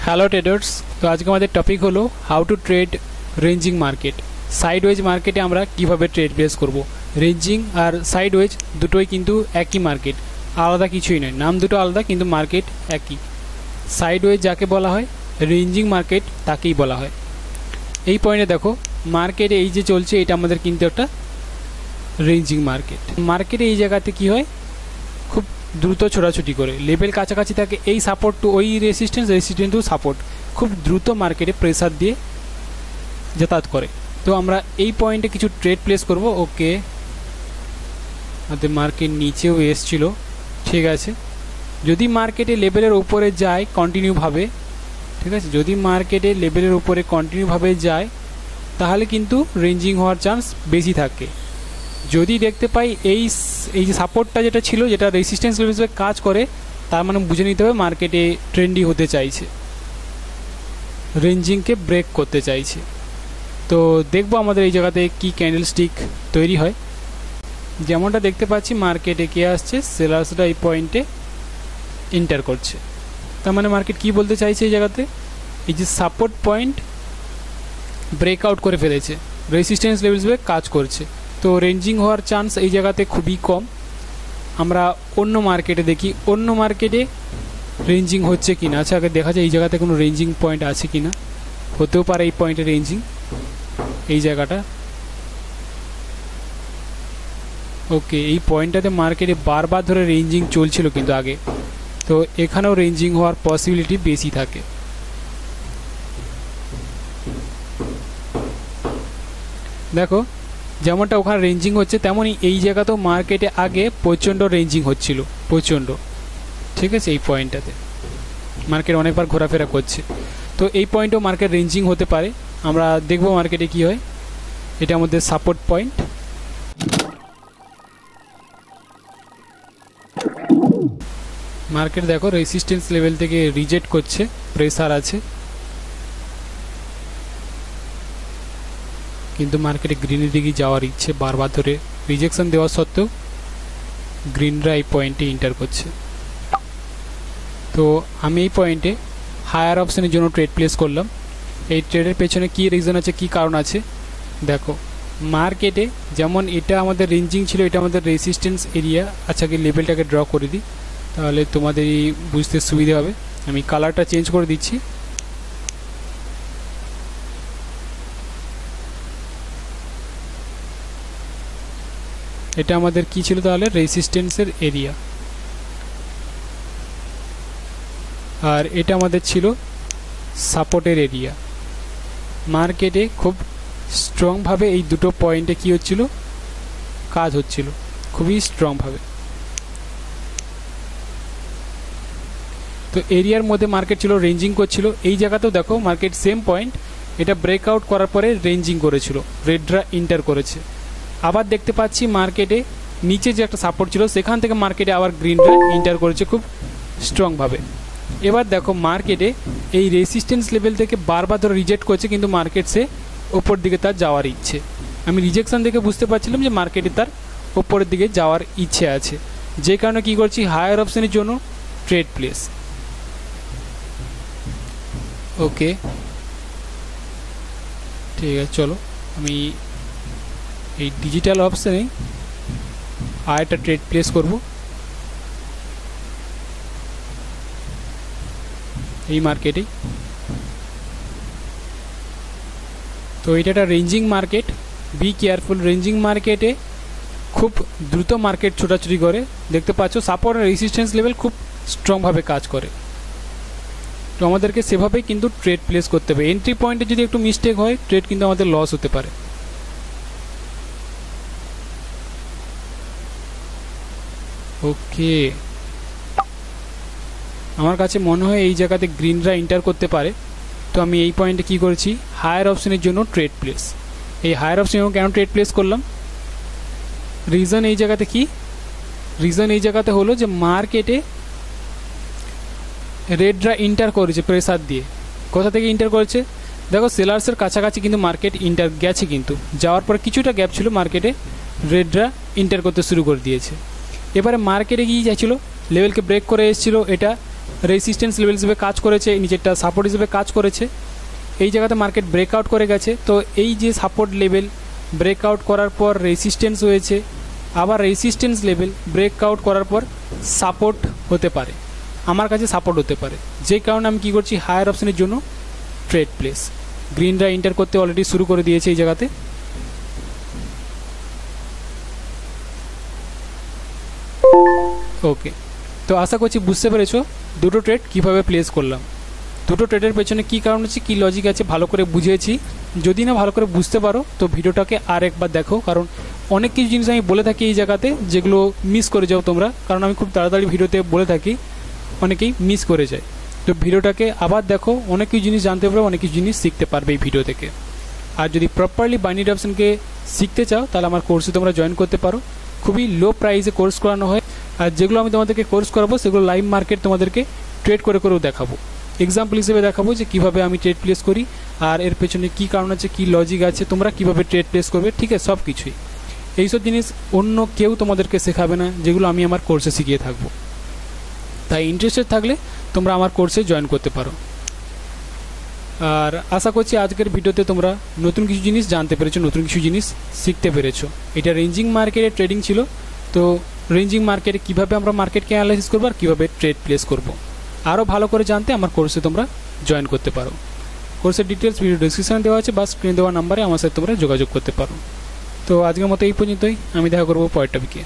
Hello traders. তো আজকে আমাদের টপিক হলো how to trade ranging market. Sideways মার্কেটে আমরা কিভাবে ট্রেড প্লেস করব। রেঞ্জিং আর সাইডওয়েজ দুটোই কিন্তু একই মার্কেট, আলাদা কিছুই নয়, নাম দুটো আলাদা কিন্তু মার্কেট একই। সাইডওয়েজ যাকে বলা হয়, রেঞ্জিং মার্কেট তাকেই বলা হয়। এই পয়েন্টে দেখো, মার্কেটে এই যে চলছে এটা আমাদের কিন্তু একটা রেঞ্জিং মার্কেট। মার্কেটে এই জায়গাতে কি হয়, খুব দ্রুত ছোটাছুটি করে, লেভেল কাছাকাছি থাকে, এই সাপোর্ট টু ওই রেসিস্ট্যান্স টু সাপোর্ট, খুব দ্রুত মার্কেটে প্রেসার দিয়ে যাতায়াত করে। তো আমরা এই পয়েন্টে কিছু ট্রেড প্লেস করব। ওকে, আমাদের মার্কেট নিচেও এসছিল, ঠিক আছে। যদি মার্কেটে লেভেলের উপরে যায় কন্টিনিউভাবে, ঠিক আছে, যদি মার্কেটে লেভেলের উপরে কন্টিনিউভাবে যায় তাহলে কিন্তু রেঞ্জিং হওয়ার চান্স বেশি থাকে। যদি দেখতে পাই এই যে সাপোর্টটা যেটা ছিল, যেটা রেসিস্ট্যান্স লেভেল হিসেবে কাজ করে, তার মানে বুঝে নিতে হবে মার্কেটে ট্রেন্ডি হতে চাইছে, রেঞ্জিংকে ব্রেক করতে চাইছে। তো দেখবো আমাদের এই জায়গাতে কি ক্যান্ডেল স্টিক তৈরি হয়। যেমনটা দেখতে পাচ্ছি মার্কেটে কে আসছে, সেলার্সরা এই পয়েন্টে এন্টার করছে। তার মানে মার্কেট কি বলতে চাইছে, এই জায়গাতে এই যে সাপোর্ট পয়েন্ট ব্রেকআউট করে ফেলেছে, রেসিস্ট্যান্স লেভেল হিসেবে কাজ করছে। তো রেঞ্জিং হওয়ার চান্স এই জায়গাতে খুবই কম। আমরা অন্য মার্কেটে দেখি, অন্য মার্কেটে রেঞ্জিং হচ্ছে কিনা। আচ্ছা, আগে দেখা যায় এই জায়গাতে কোনো রেঞ্জিং পয়েন্ট আছে কিনা। হতেও পারে এই পয়েন্টে রেঞ্জিং, এই জায়গাটা। ওকে, এই পয়েন্টটাতে মার্কেটে বারবার ধরে রেঞ্জিং চলছিল কিন্তু আগে, তো এখানেও রেঞ্জিং হওয়ার পসিবিলিটি বেশি থাকে। দেখো, যেমনটা ওখানে রেঞ্জিং হচ্ছে তেমনই এই জায়গাতেও মার্কেটে আগে প্রচণ্ড রেঞ্জিং হচ্ছিল, প্রচণ্ড, ঠিক আছে। এই পয়েন্টটাতে মার্কেট অনেকবার ঘোরাফেরা করছে, তো এই পয়েন্টেও মার্কেট রেঞ্জিং হতে পারে। আমরা দেখব মার্কেটে কি হয়। এটা আমাদের সাপোর্ট পয়েন্ট। মার্কেট দেখো রেসিস্ট্যান্স লেভেল থেকে রিজেক্ট করছে, প্রেসার আছে, কিন্তু মার্কেটে গ্রিনের দিকে যাওয়ার ইচ্ছে, বারবার ধরে রিজেকশন দেওয়া সত্ত্বেও গ্রিনরা এই পয়েন্টে এন্টার করছে। তো আমি এই পয়েন্টে হায়ার অপশনের জন্য ট্রেড প্লেস করলাম। এই ট্রেডের পেছনে কী রিজন আছে, কী কারণ আছে দেখো। মার্কেটে যেমন এটা আমাদের রেঞ্জিং ছিল, এটা আমাদের রেসিস্ট্যান্স এরিয়া। আচ্ছা, কি লেভেলটাকে ড্র করে দিই, তাহলে তোমাদের বুঝতে সুবিধা হবে। আমি কালারটা চেঞ্জ করে দিচ্ছি। এটা আমাদের কি ছিল তাহলে, রেসিস্ট্যান্সের এরিয়া, আর এটা আমাদের ছিল সাপোর্টের এরিয়া। মার্কেটে খুব স্ট্রংভাবে এই দুটো পয়েন্টে কি হচ্ছিল, কাজ হচ্ছিল খুবই স্ট্রংভাবে। তো এরিয়ার মধ্যে মার্কেট ছিল, রেঞ্জিং করছিল। এই জায়গাতেও দেখো মার্কেট সেম পয়েন্ট, এটা ব্রেকআউট করার পরে রেঞ্জিং করেছিল, রেডরা এন্টার করেছে। আবার দেখতে পাচ্ছি মার্কেটে নিচে যে একটা সাপোর্ট ছিল, সেখান থেকে মার্কেটে আবার গ্রিনরা এন্টার করেছে খুব স্ট্রংভাবে। এবার দেখো মার্কেটে এই রেসিস্ট্যান্স লেভেল থেকে বারবার ধরে রিজেক্ট করছে, কিন্তু মার্কেট সে ওপর দিকে তার যাওয়ার ইচ্ছে। আমি রিজেকশন দেখে বুঝতে পারছিলাম যে মার্কেটে তার ওপরের দিকে যাওয়ার ইচ্ছে আছে, যে কারণে কি করছি, হায়ার অপশনের জন্য ট্রেড প্লেস। ওকে, ঠিক আছে, চলো আমি এই ডিজিটাল অপশানে আর একটা ট্রেড প্লেস করব। এই মার্কেটেই তো এটা একটা ranging market, be careful. Ranging মার্কেটে খুব দ্রুত মার্কেট ছোটাছুটি করে, দেখতে পাচ্ছ সাপোর্ট আর রেসিস্ট্যান্স লেভেল খুব স্ট্রংভাবে কাজ করে। তো আমাদেরকে সেভাবেই কিন্তু ট্রেড প্লেস করতে হবে। এন্ট্রি পয়েন্টে যদি একটু মিস্টেক হয়, ট্রেড কিন্তু আমাদের লস হতে পারে। ওকে, আমার কাছে মনে হয় এই জায়গাতে গ্রিনরা এন্টার করতে পারে। তো আমি এই পয়েন্টে কি করেছি, হায়ার অপশনের জন্য ট্রেড প্লেস। এই হায়ার অপশনের জন্য কেন ট্রেড প্লেস করলাম, রিজন এই জায়গাতে কি, রিজন এই জায়গাতে হলো যে মার্কেটে রেডরা এন্টার করেছে প্রেসার দিয়ে। কোথা থেকে এন্টার করেছে, দেখো সেলার্সের কাছাকাছি কিন্তু মার্কেট এন্টার গেছে, কিন্তু যাওয়ার পরে কিছুটা গ্যাপ ছিল, মার্কেটে রেডরা এন্টার করতে শুরু করে দিয়েছে। এবারে মার্কেটে গিয়ে যাচ্ছিল, লেভেলকে ব্রেক করে এসেছিলো, এটা রেজিস্ট্যান্স লেভেল হিসেবে কাজ করেছে, নিচেরটা সাপোর্ট হিসেবে কাজ করেছে। এই জায়গাতে মার্কেট ব্রেকআউট করে গেছে। তো এই যে সাপোর্ট লেভেল ব্রেকআউট করার পর রেজিস্ট্যান্স হয়েছে, আবার রেজিস্ট্যান্স লেভেল ব্রেকআউট করার পর সাপোর্ট হতে পারে, আমার কাছে সাপোর্ট হতে পারে, যে কারণে আমি কী করছি হায়ার অপশনের জন্য ট্রেড প্লেস। গ্রিনরা এন্টার করতে অলরেডি শুরু করে দিয়েছে এই জায়গাতে। ওকে, তো আশা করছি বুঝতে পেরেছো দুটো ট্রেড কীভাবে প্লেস করলাম, দুটো ট্রেডের পেছনে কী কারণ আছে, কী লজিক আছে ভালো করে বুঝিয়েছি। যদি না ভালো করে বুঝতে পারো তো ভিডিওটাকে আর একবার দেখো, কারণ অনেক কিছু জিনিস আমি বলে থাকি এই জায়গাতে যেগুলো মিস করে যাও তোমরা, কারণ আমি খুব তাড়াতাড়ি ভিডিওতে বলে থাকি, অনেকেই মিস করে যায়। তো ভিডিওটাকে আবার দেখো, অনেক কিছু জিনিস জানতে পারবে, অনেক কিছু জিনিস শিখতে পারবে এই ভিডিও থেকে। আর যদি প্রপারলি বাইনারি অপশনকে শিখতে চাও তাহলে আমার কোর্সে তোমরা জয়েন করতে পারো। খুবই লো প্রাইসে কোর্স করানো হয়, আর যেগুলো আমি তোমাদেরকে কোর্স করাবো সেগুলো লাইভ মার্কেট তোমাদেরকে ট্রেড করে করেও দেখাবো। এক্সাম্পল হিসেবে দেখাবো যে কীভাবে আমি ট্রেড প্লেস করি, আর এর পেছনে কী কারণ আছে, কী লজিক আছে, তোমরা কীভাবে ট্রেড প্লেস করবে, ঠিক আছে, সব কিছুই। এইসব জিনিস অন্য কেউ তোমাদেরকে শেখাবে না, যেগুলো আমি আমার কোর্সে শিখিয়ে থাকবো। তাই ইন্টারেস্টেড থাকলে তোমরা আমার কোর্সে জয়েন করতে পারো। আর আশা করছি আজকের ভিডিওতে তোমরা নতুন কিছু জিনিস জানতে পেরেছো, নতুন কিছু জিনিস শিখতে পেরেছো। এটা রেঞ্জিং মার্কেটের ট্রেডিং ছিল। তো রেঞ্জিং মার্কেটে কীভাবে আমরা মার্কেটকে অ্যানালাইসিস করবো আর কীভাবে ট্রেড প্লেস করবো, আরও ভালো করে জানতে আমার কোর্সে তোমরা জয়েন করতে পারো। কোর্সের ডিটেলস ভিডিও ডিসক্রিপশানে দেওয়া আছে, বা স্ক্রিনে দেওয়া নাম্বারে আমার সাথে তোমরা যোগাযোগ করতে পারো। তো আজকের মতো এই পর্যন্তই, আমি দেখা করবো পরের টপিকে।